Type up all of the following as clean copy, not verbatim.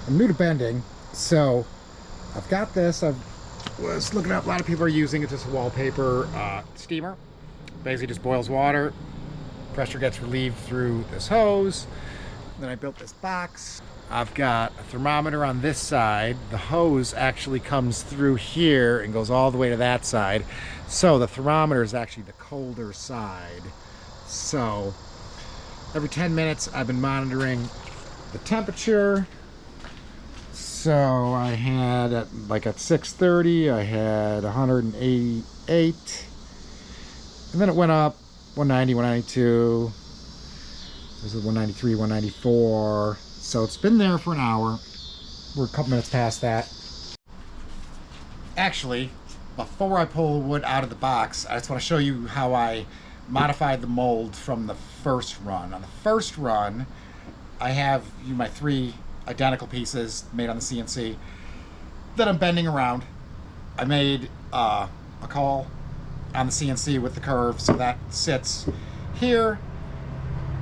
I'm new to bending, so I've got this. I was looking up, a lot of people are using it as a wallpaper steamer. Basically just boils water, pressure gets relieved through this hose. Then I built this box. I've got a thermometer on this side. The hose actually comes through here and goes all the way to that side. So the thermometer is actually the colder side. So every 10 minutes I've been monitoring the temperature. So I had at 6:30 I had 188, and then it went up 190, 192. This is 193, 194. So it's been there for an hour. We're a couple minutes past that. Actually, before I pull the wood out of the box, I just want to show you how I modified the mold from the first run. On the first run, I have my 3 identical pieces made on the CNC that I'm bending around. I made a call on the CNC with the curve, so that sits here.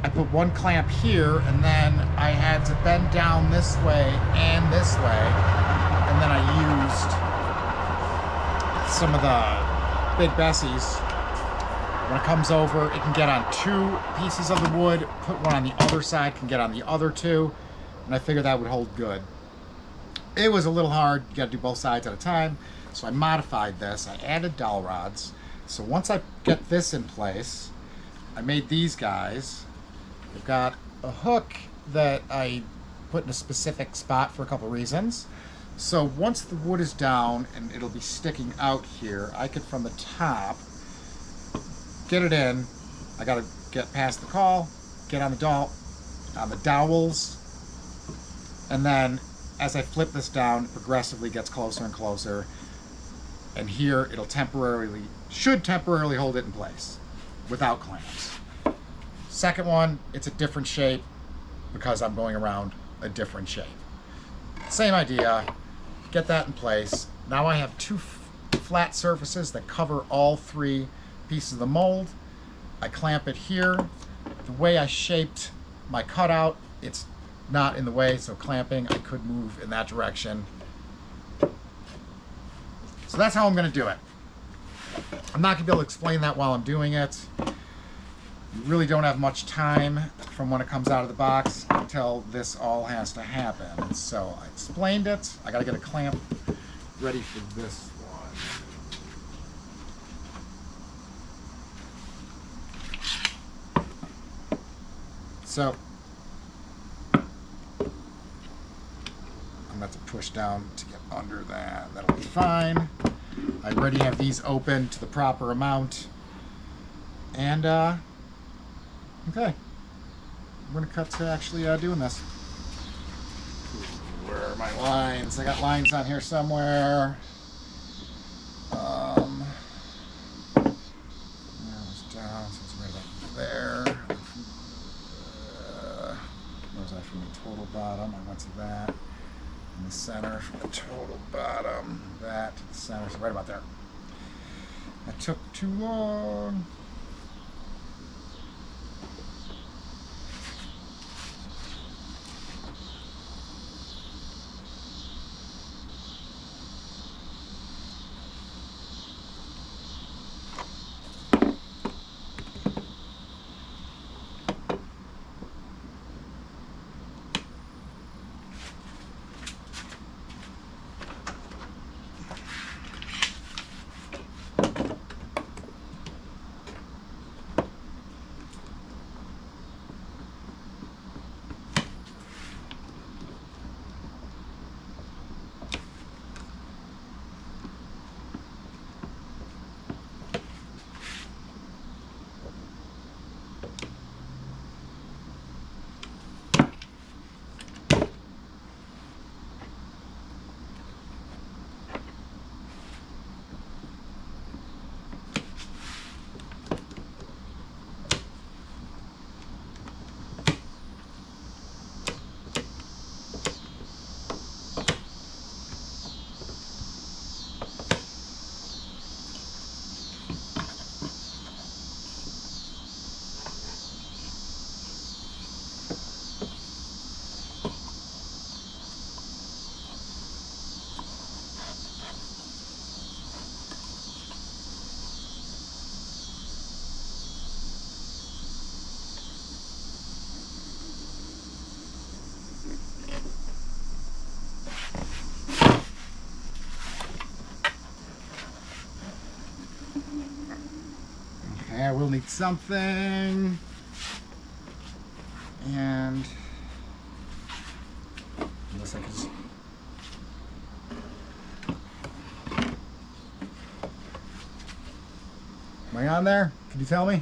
I put 1 clamp here, and then I had to bend down this way and this way, and then I used some of the Big Bessies. When it comes over, it can get on 2 pieces of the wood, put one on the other side, can get on the other 2, and I figured that would hold good. It was a little hard, you gotta do both sides at a time, so I modified this. I added dowel rods. So once I get this in place, I made these guys. They've got a hook that I put in a specific spot for a couple reasons. So once the wood is down and it'll be sticking out here, I could from the top get it in. I gotta get past the call, get on the dowels, and then as I flip this down, it progressively gets closer and closer. And here it'll should temporarily hold it in place without clamps. Second one, it's a different shape because I'm going around a different shape. Same idea, get that in place. Now I have 2 flat surfaces that cover all 3 pieces of the mold. I clamp it here. The way I shaped my cutout, it's not in the way, so clamping, I could move in that direction. So that's how I'm going to do it. I'm not going to be able to explain that while I'm doing it. You really don't have much time from when it comes out of the box until this all has to happen. So I explained it. I got to get a clamp ready for this one. So I'm going to have to push down to get under that. That'll be fine. I already have these open to the proper amount. And, okay. I'm going to cut to actually doing this. Where are my lines? I got lines on here somewhere. It's down, so it's right about there. Where was I from the total bottom? I went to that. In the center from the total bottom, that to the center, so right about there. That took too long. need something. And unless I can just... Am I on there? Can you tell me?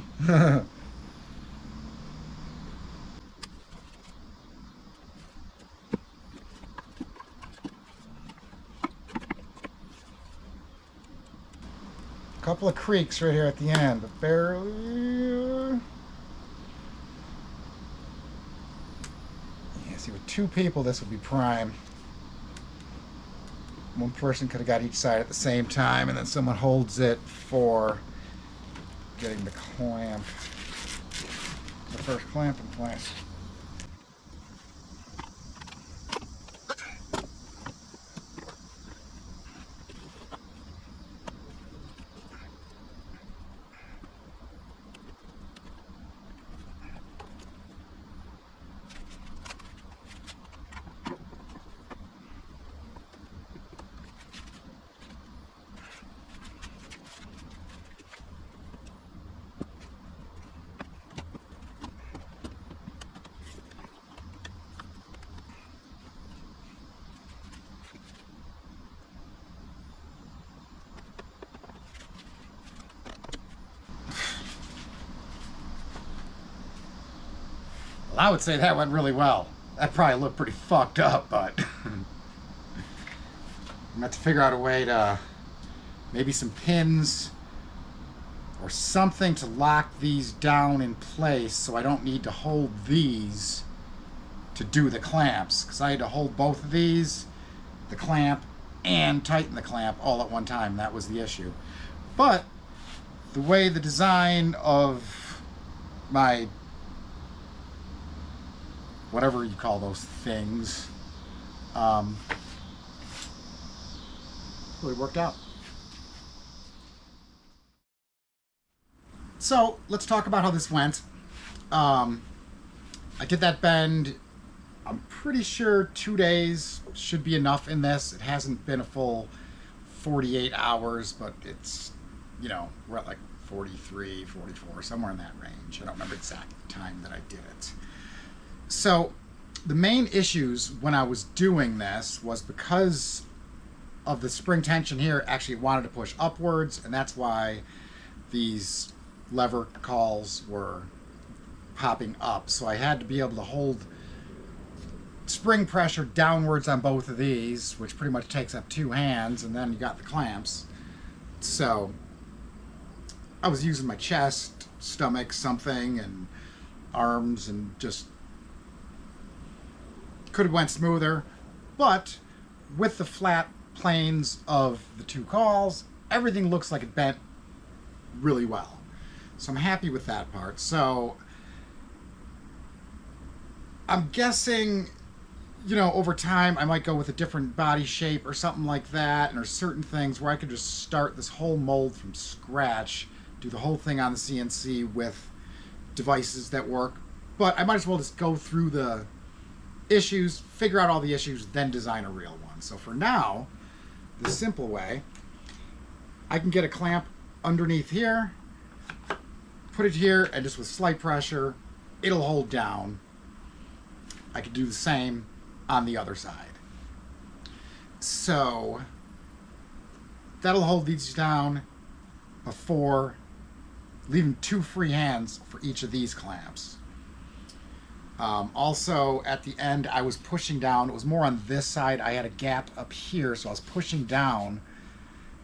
Couple of creaks right here at the end, but barely. Yeah, see, with two people, this would be prime. One person could have got each side at the same time, and then someone holds it for getting the clamp, the first clamp in place. I would say that went really well. That probably looked pretty fucked up, but I'm gonna have to figure out a way to maybe some pins or something to lock these down in place so I don't need to hold these to do the clamps, because I had to hold both of these, the clamp and tighten the clamp all at one time. That was the issue. But the way the design of my whatever you call those things, really worked out. So let's talk about how this went. I did that bend. I'm pretty sure 2 days should be enough in this. It hasn't been a full 48 hours, but it's, you know, we're at like 43, 44, somewhere in that range. I don't remember the exact time that I did it. So the main issues when I was doing this was because of the spring tension here, actually wanted to push upwards, and that's why these lever calls were popping up. So I had to be able to hold spring pressure downwards on both of these, which pretty much takes up 2 hands, and then you got the clamps. So I was using my chest, stomach, something, and arms, and just could have went smoother, but with the flat planes of the 2 calls, everything looks like it bent really well. So I'm happy with that part. So I'm guessing, you know, over time I might go with a different body shape or something like that, and there's certain things where I could just start this whole mold from scratch, do the whole thing on the CNC with devices that work, but I might as well just go through the issues, figure out all the issues, then design a real one. So for now, the simple way, I can get a clamp underneath here, put it here, and just with slight pressure, it'll hold down. I could do the same on the other side. So that'll hold these down before leaving 2 free hands for each of these clamps. Also, at the end, I was pushing down. It was more on this side. I had a gap up here, so I was pushing down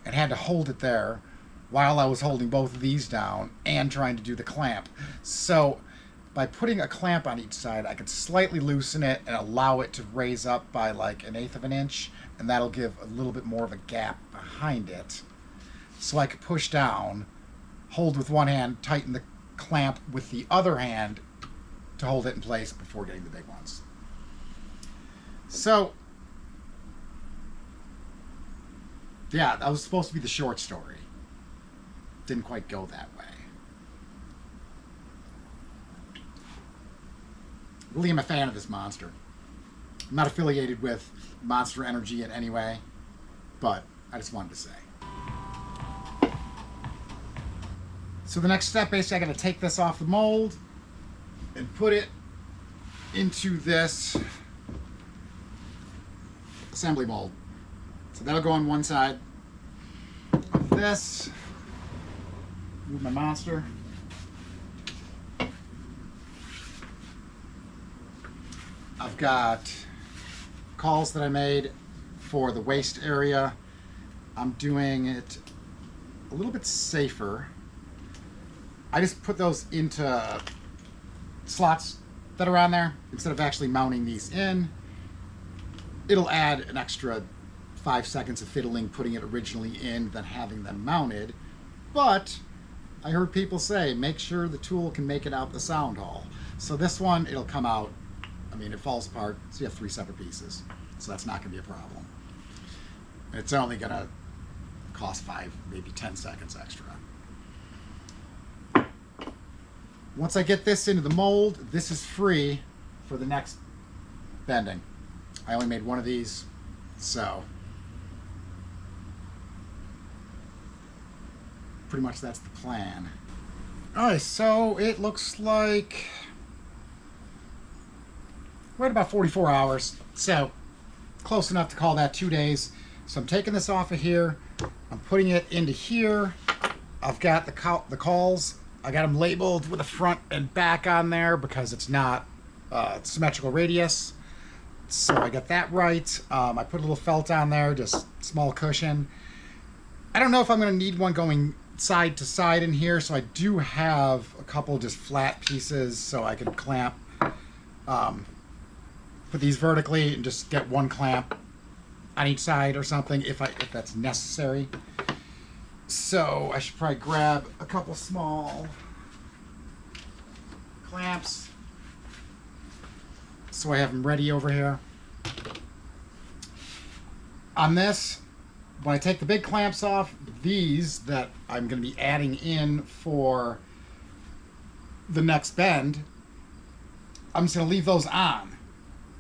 and had to hold it there while I was holding both of these down and trying to do the clamp. So by putting a clamp on each side, I could slightly loosen it and allow it to raise up by like 1/8 of an inch, and that'll give a little bit more of a gap behind it. So I could push down, hold with one hand, tighten the clamp with the other hand to hold it in place before getting the big ones. So, yeah, that was supposed to be the short story. Didn't quite go that way. Really am a fan of this monster. I'm not affiliated with Monster Energy in any way, but I just wanted to say. So the next step, basically, I got to take this off the mold and put it into this assembly mold. So that'll go on one side of this. Move my monster. I've got calls that I made for the waste area. I'm doing it a little bit safer. I just put those into slots that are on there instead of actually mounting these in. It'll add an extra 5 seconds of fiddling putting it originally in than having them mounted. But I heard people say make sure the tool can make it out the sound hole. So this one, it'll come out. I mean, it falls apart, so you have 3 separate pieces. So that's not going to be a problem. It's only going to cost 5, maybe 10 seconds extra. Once I get this into the mold, this is free for the next bending. I only made one of these, so pretty much that's the plan. Alright, so it looks like right about 44 hours, so close enough to call that 2 days. So I'm taking this off of here, I'm putting it into here. I've got the calls, I got them labeled with a front and back on there because it's not symmetrical radius. So I got that right. I put a little felt on there, just small cushion. I don't know if I'm going to need one going side to side in here, so I do have a couple just flat pieces so I can clamp, put these vertically and just get one clamp on each side or something if that's necessary. So I should probably grab a couple small clamps so I have them ready over here. On this, when I take the big clamps off, these that I'm going to be adding in for the next bend, I'm just going to leave those on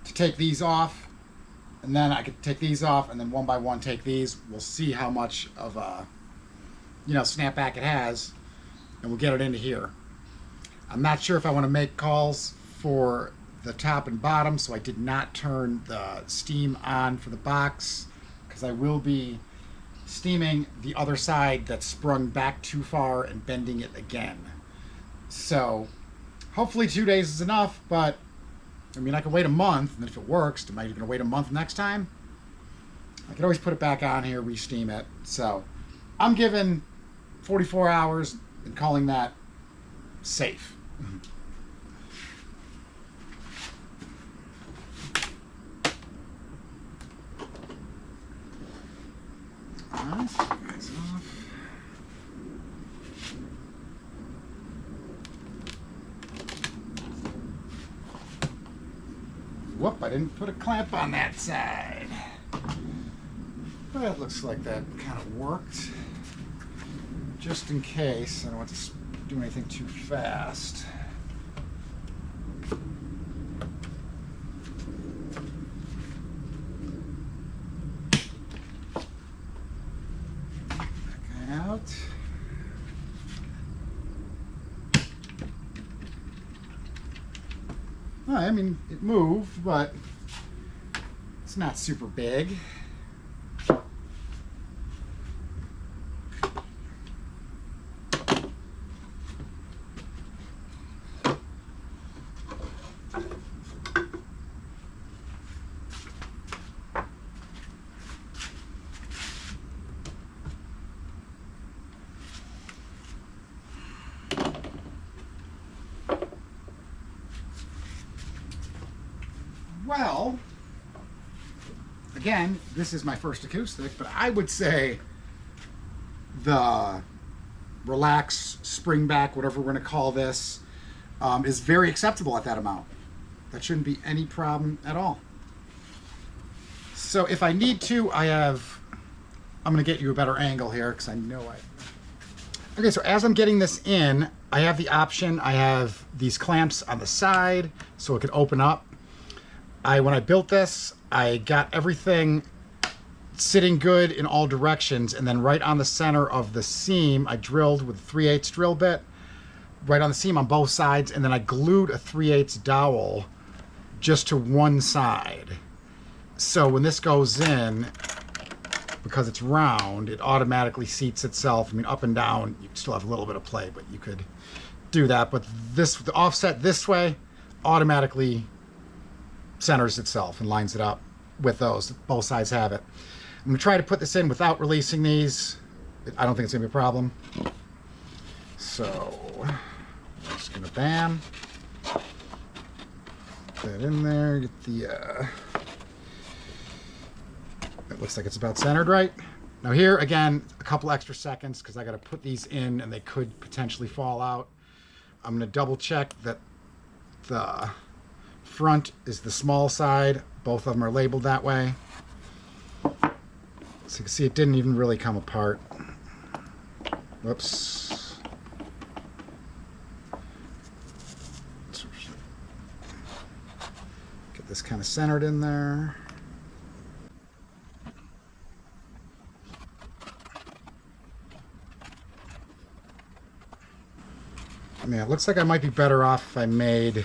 to take these off, and then I could take these off and then one by one take these. We'll see how much of a snapback it has, and we'll get it into here. I'm not sure if I want to make calls for the top and bottom, so I did not turn the steam on for the box because I will be steaming the other side that's sprung back too far and bending it again. So hopefully 2 days is enough, but I mean, I could wait a month, and if it works, am I going to wait a month next time? I could always put it back on here, re-steam it. So I'm giving 44 hours and calling that safe. Alright, guys off. Whoop, I didn't put a clamp on that side. But it looks like that kind of worked. Just in case, I don't want to do anything too fast. Out. Well, I mean, it moved, but it's not super big. Well, again, this is my first acoustic, but I would say the relax, spring back, whatever we're going to call this, is very acceptable at that amount. That shouldn't be any problem at all. So if I need to, I'm going to get you a better angle here because I know Okay, so as I'm getting this in, I have the option, I have these clamps on the side so it can open up. When I built this, I got everything sitting good in all directions. And then right on the center of the seam, I drilled with a 3/8 drill bit right on the seam on both sides, and then I glued a 3/8 dowel just to one side. So when this goes in, because it's round, it automatically seats itself. I mean, up and down, you still have a little bit of play, but you could do that. But this, the offset this way, automatically centers itself and lines it up with those. Both sides have it. I'm going to try to put this in without releasing these. I don't think it's going to be a problem. So I'm just going to bam. Put that in there. Get the... It looks like it's about centered right. Now here, again, a couple extra seconds because I got to put these in and they could potentially fall out. I'm going to double check that the front is the small side. Both of them are labeled that way. So you can see it didn't even really come apart. Whoops. Get this kind of centered in there. I mean, it looks like I might be better off if I made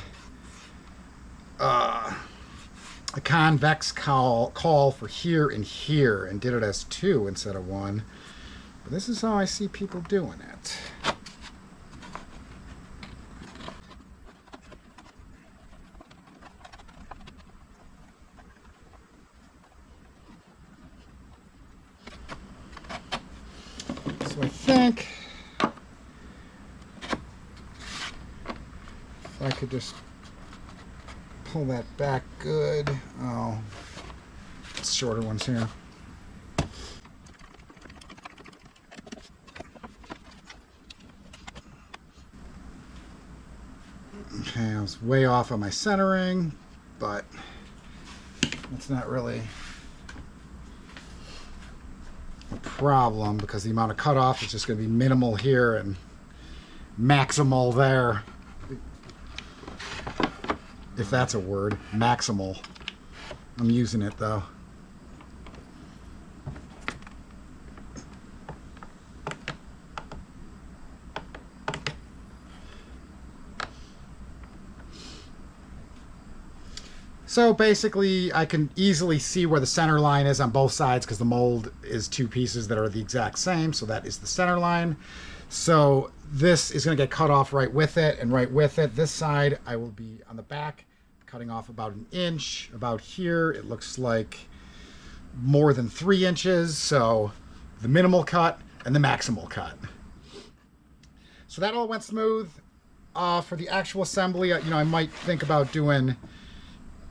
a convex call for here and here and did it as 2 instead of 1. But this is how I see people doing it. So I think if I could just pull that back good. Oh, it's shorter ones here. Okay, I was way off on my centering, but that's not really a problem because the amount of cutoff is just going to be minimal here and maximal there. If that's a word, maximal. I'm using it though. So basically I can easily see where the center line is on both sides because the mold is 2 pieces that are the exact same, so that is the center line. So this is going to get cut off right with it, and right with it, this side I will be on the back cutting off about 1 inch. About here it looks like more than 3 inches, so the minimal cut and the maximal cut. So that all went smooth. For the actual assembly, I might think about doing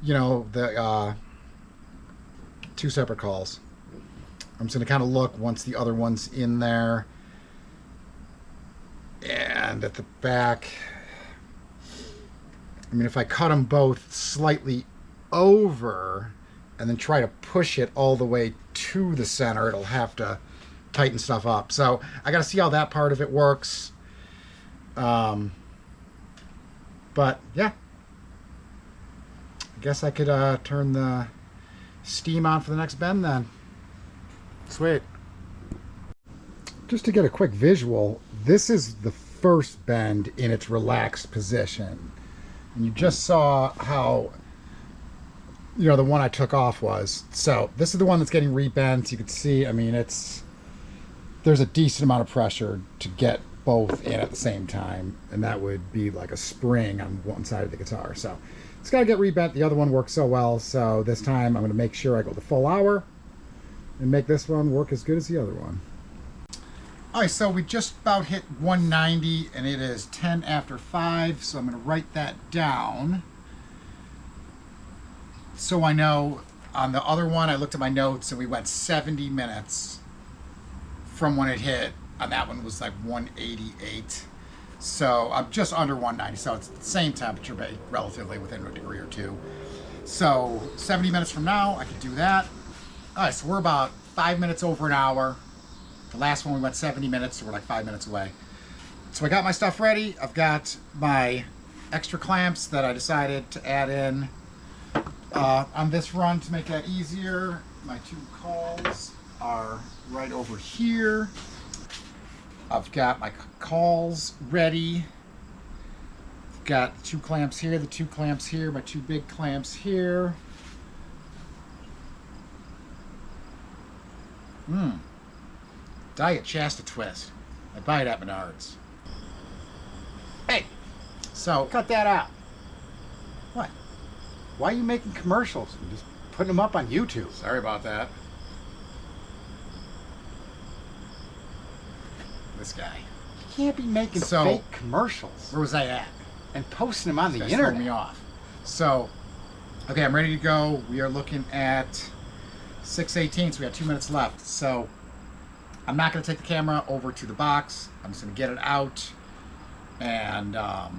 the 2 separate calls. I'm just going to kind of look once the other one's in there. And at the back, I mean, if I cut them both slightly over and then try to push it all the way to the center, it'll have to tighten stuff up. So I got to see how that part of it works. But yeah, I guess I could turn the steam on for the next bend then. Sweet. Just to get a quick visual, this is the first bend in its relaxed position. And you just saw how, the one I took off was. So this is the one that's getting rebent. You can see, I mean, there's a decent amount of pressure to get both in at the same time. And that would be like a spring on one side of the guitar. So it's got to get rebent. The other one works so well. So this time I'm going to make sure I go the full hour and make this one work as good as the other one. All right, so we just about hit 190 and it is 10 after 5. So I'm going to write that down. So I know on the other one, I looked at my notes and we went 70 minutes from when it hit. On that one was like 188. So I'm just under 190. So it's the same temperature, but relatively within a degree or 2. So 70 minutes from now, I could do that. All right, so we're about 5 minutes over an hour. The last one we went 70 minutes, so we're like 5 minutes away. So I got my stuff ready. I've got my extra clamps that I decided to add in on this run to make that easier. My 2 calls. are right over here. I've got my calls ready. I've got the 2 clamps here, the 2 clamps here, my 2 big clamps here. Diet Shasta Twist. I buy it at Menards. Hey, so Cut that out. what? Why are you making commercials and just putting them up on YouTube? Sorry about that. This guy. You can't be making So- fake commercials Where was I at? and posting them on the This guy threw internet. me off. So, okay, I'm ready to go. We are looking at 6:18, so we have 2 minutes left. So, I'm not going to take the camera over to the box. I'm just going to get it out, and I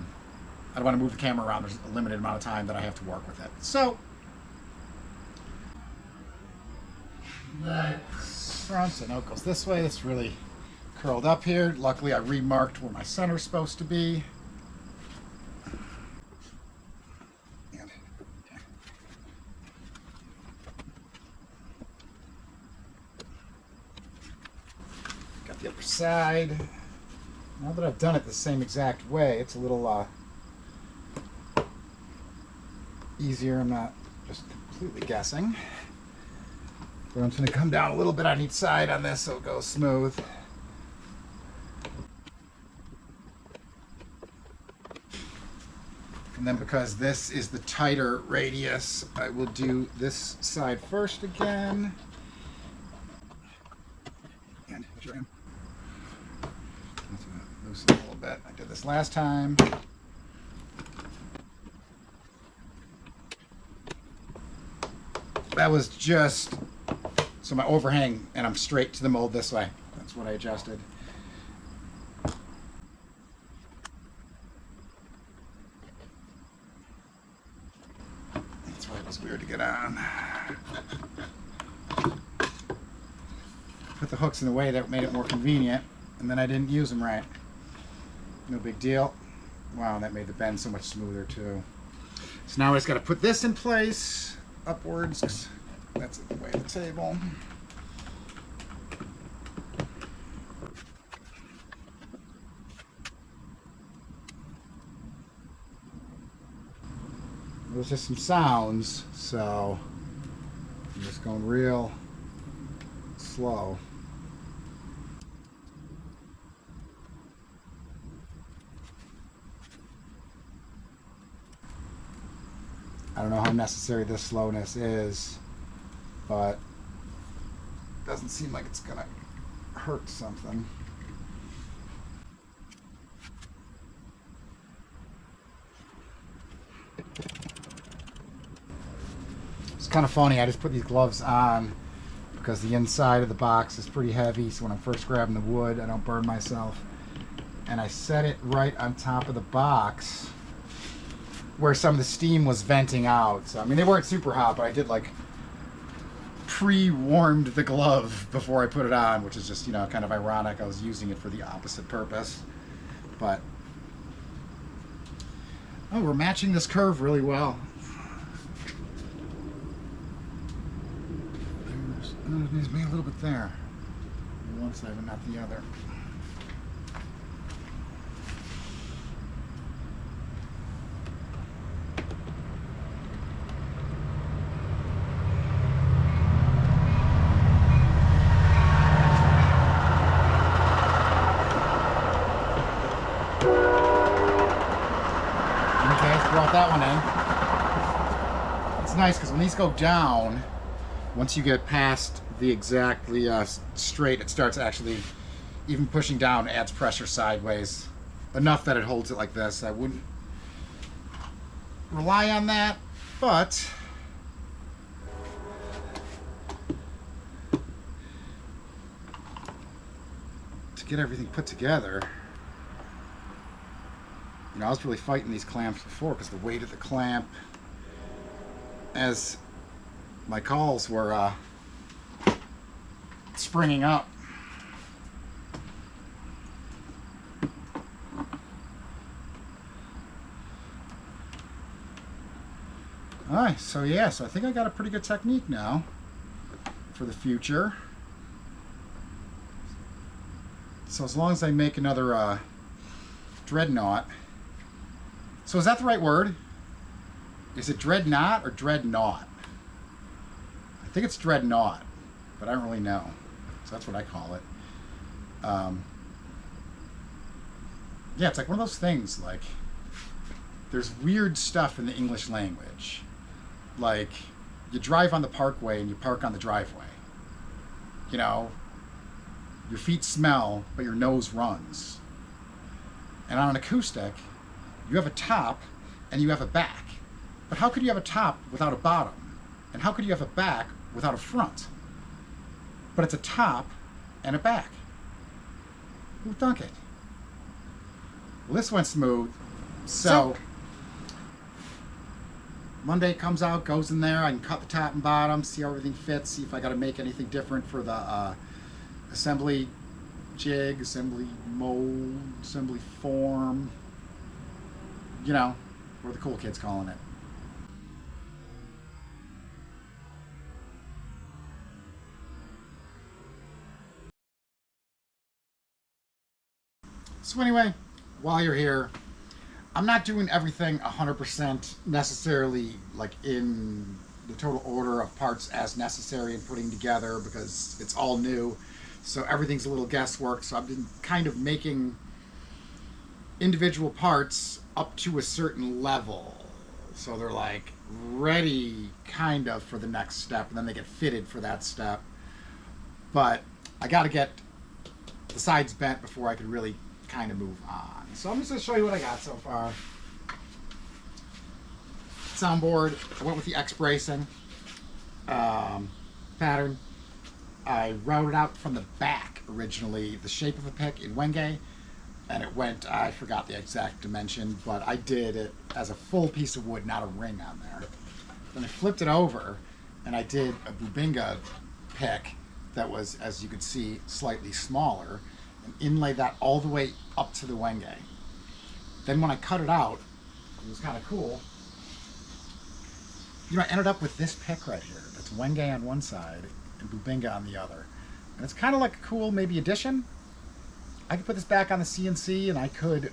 don't want to move the camera around. There's a limited amount of time that I have to work with it. So, let's front, and it goes this way. It's really curled up here. Luckily, I remarked where my center's supposed to be. Got the upper side. Now that I've done it the same exact way, it's a little easier. I'm not just completely guessing. But I'm just going to come down a little bit on each side on this so it goes smooth. And then because this is the tighter radius, I will do this side first again. And trim. Loosen a little bit. I did this last time. That was just so my overhang, and I'm straight to the mold this way. That's what I adjusted. That's why it was weird to get on. Put the hooks in the way that made it more convenient, and then I didn't use them right. No big deal. Wow, that made the bend so much smoother too. So now I just got to put this in place upwards. 'Cause that's the way of the table. There's just some sounds, so I'm just going real slow. I don't know how necessary this slowness is, but it doesn't seem like it's gonna hurt something. It's kind of funny, I just put these gloves on because the inside of the box is pretty heavy, so when I'm first grabbing the wood, I don't burn myself. And I set it right on top of the box where some of the steam was venting out. So, I mean, they weren't super hot, but I did like pre-warmed the glove before I put it on, which is just, you know, kind of ironic. I was using it for the opposite purpose. But, oh, we're matching this curve really well. There's maybe a little bit there. One side, but not the other. Brought that one in. It's nice because when these go down, once you get past the exactly straight, it starts actually even pushing down, adds pressure sideways enough that it holds it like this. I wouldn't rely on that, but to get everything put together. You know, I was really fighting these clamps before because the weight of the clamp, as my calls were springing up. Alright, so yeah, so I think I got a pretty good technique now for the future. So as long as I make another dreadnought. So is that the right word? Is it dreadnought or dreadnought? I think it's dreadnought, but I don't really know. So that's what I call it. Yeah, it's like one of those things, like, there's weird stuff in the English language. Like, you drive on the parkway and you park on the driveway. You know, your feet smell, but your nose runs. And on an acoustic, you have a top and you have a back. But how could you have a top without a bottom? And how could you have a back without a front? But it's a top and a back. Who thunk it? Well, this went smooth. So Monday comes out, goes in there. I can cut the top and bottom, see how everything fits, see if I got to make anything different for the assembly jig, assembly mold, assembly form. You know, what are the cool kids calling it? So anyway, while you're here, I'm not doing everything 100% necessarily like in the total order of parts as necessary and putting together because it's all new. So everything's a little guesswork. So I've been kind of making individual parts up to a certain level. So they're like ready kind of for the next step and then they get fitted for that step. But I got to get the sides bent before I could really kind of move on. So I'm just going to show you what I got so far. Soundboard, I went with the X bracing pattern. I routed out from the back originally the shape of a pick in Wenge, and it went, I forgot the exact dimension, but I did it as a full piece of wood, not a ring on there. Then I flipped it over and I did a Bubinga pick that was, as you could see, slightly smaller, and inlaid that all the way up to the Wenge. Then when I cut it out, it was kind of cool. You know, I ended up with this pick right here. That's Wenge on one side and Bubinga on the other. And it's kind of like a cool maybe addition. I could put this back on the CNC and I could,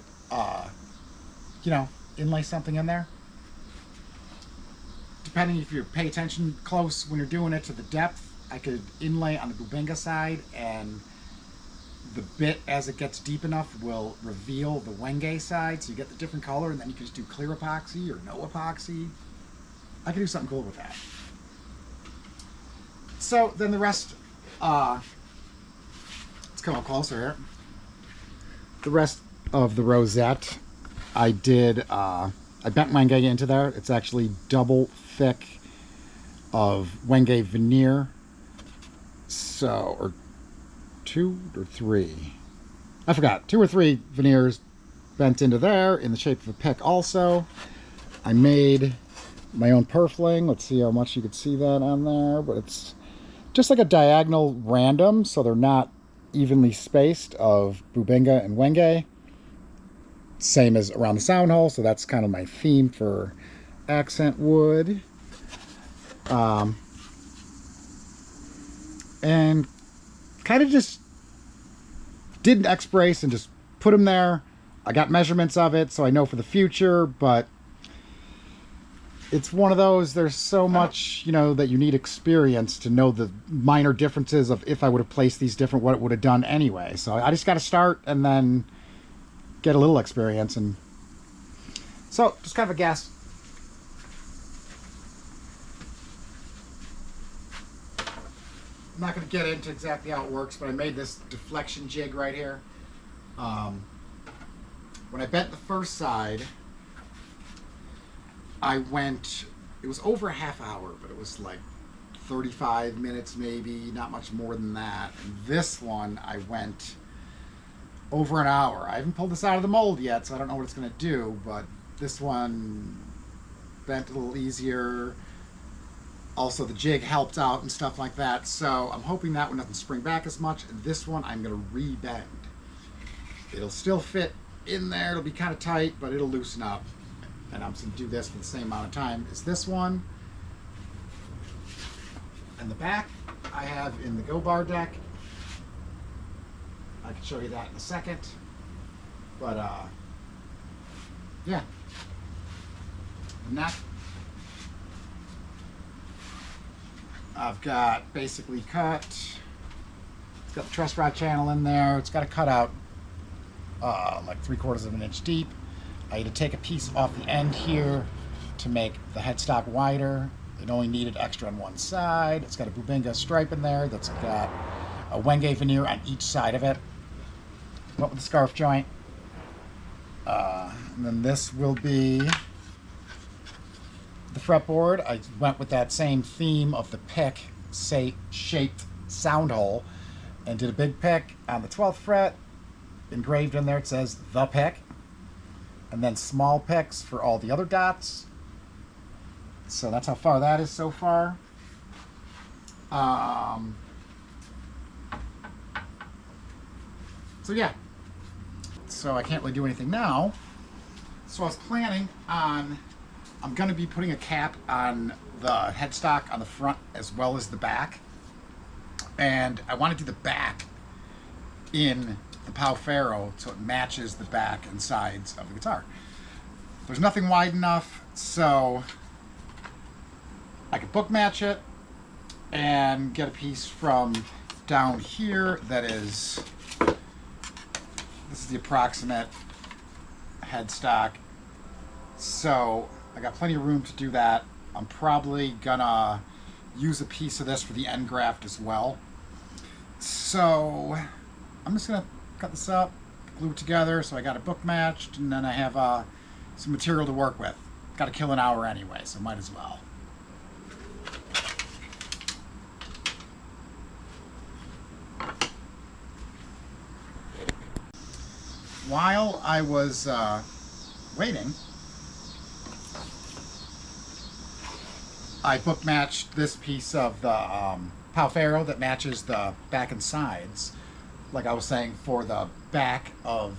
you know, inlay something in there. Depending if you pay attention close when you're doing it to the depth, I could inlay on the Bubinga side and the bit as it gets deep enough will reveal the Wenge side so you get the different color and then you can just do clear epoxy or no epoxy. I could do something cool with that. So then the rest, let's come up closer here. The rest of the rosette, I did, I bent Wenge into there. It's actually double thick of Wenge veneer. So, or 2 or 3. I forgot. 2 or 3 veneers bent into there in the shape of a pick also. I made my own purfling. Let's see how much you could see that on there, but it's just like a diagonal random, so they're not evenly spaced of Bubinga and Wenge. Same as around the sound hole, so that's kind of my theme for accent wood. And kind of just did an X brace and just put them there. I got measurements of it so I know for the future, but it's one of those, there's so much, you know, that you need experience to know the minor differences of if I would have placed these different, what it would have done anyway. So I just got to start and then get a little experience. And so just kind of a guess. I'm not going to get into exactly how it works, but I made this deflection jig right here. When I bent the first side, I went, it was over a half hour, but it was like 35 minutes maybe, not much more than that. And this one, I went over an hour. I haven't pulled this out of the mold yet, so I don't know what it's going to do, but this one bent a little easier. Also, the jig helped out and stuff like that, so I'm hoping that one doesn't spring back as much. This one, I'm going to re-bend. It'll still fit in there. It'll be kind of tight, but it'll loosen up. And I'm just going to do this for the same amount of time as this one. And the back, I have in the Go Bar deck, I can show you that in a second. But yeah. The neck, I've got basically cut. It's got the truss rod channel in there. It's got a cutout like 3/4 of an inch deep. I had to take a piece off the end here to make the headstock wider. It only needed extra on one side. It's got a Bubinga stripe in there that's got a Wenge veneer on each side of it. Went with the scarf joint. And then this will be the fretboard. I went with that same theme of the pick shaped sound hole and did a big pick on the 12th fret. Engraved in there it says the pick. And then small picks for all the other dots. So that's how far that is so far. So yeah. So I can't really do anything now. So I was planning on, I'm going to be putting a cap on the headstock on the front as well as the back. And I want to do the back in the Pau Ferro so it matches the back and sides of the guitar. There's nothing wide enough, so I could book match it and get a piece from down here that is, this is the approximate headstock. So I got plenty of room to do that. I'm probably gonna use a piece of this for the end graft as well. So I'm just gonna cut this up, glue it together so I got it book matched, and then I have some material to work with. Got to kill an hour anyway, so might as well. While I was waiting, I book matched this piece of the Pau Ferro that matches the back and sides, like I was saying, for the back of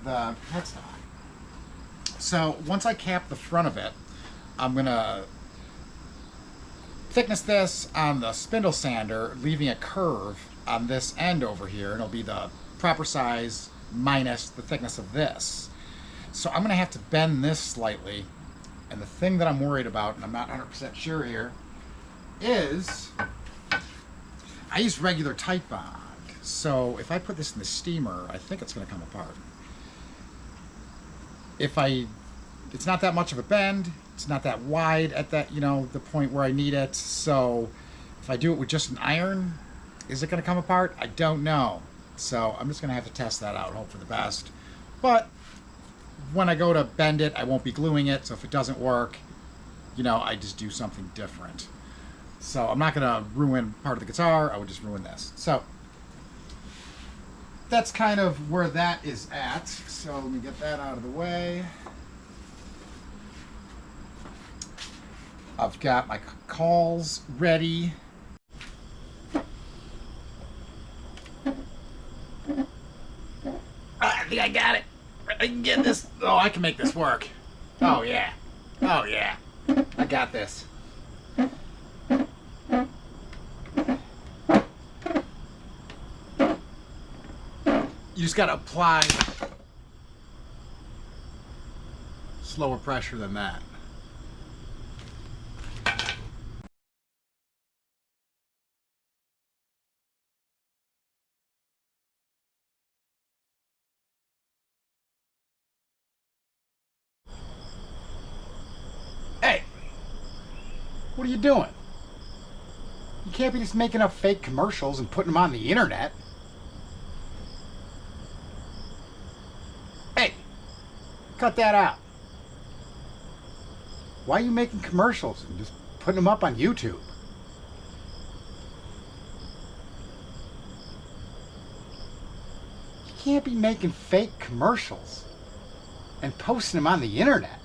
the headstock. So once I cap the front of it, I'm gonna thickness this on the spindle sander, leaving a curve on this end over here, and it'll be the proper size minus the thickness of this. So I'm gonna have to bend this slightly, and the thing that I'm worried about, and I'm not 100% sure here, is I use regular Titebond. So if I put this in the steamer, I think it's gonna come apart. It's not that much of a bend, it's not that wide at that, the point where I need it. So if I do it with just an iron, is it gonna come apart? I don't know. So I'm just gonna have to test that out, hope for the best. But when I go to bend it, I won't be gluing it. So if it doesn't work, I just do something different. So I'm not gonna ruin part of the guitar, I would just ruin this. So that's kind of where that is at. So let me get that out of the way. I've got my calls ready. I think I got it. I can get this. Oh, I can make this work. Oh, yeah. Oh, yeah. I got this. You just got to apply slower pressure than that. Hey, what are you doing? You can't be just making up fake commercials and putting them on the internet. Hey, cut that out. Why are you making commercials and just putting them up on YouTube? You can't be making fake commercials and posting them on the internet.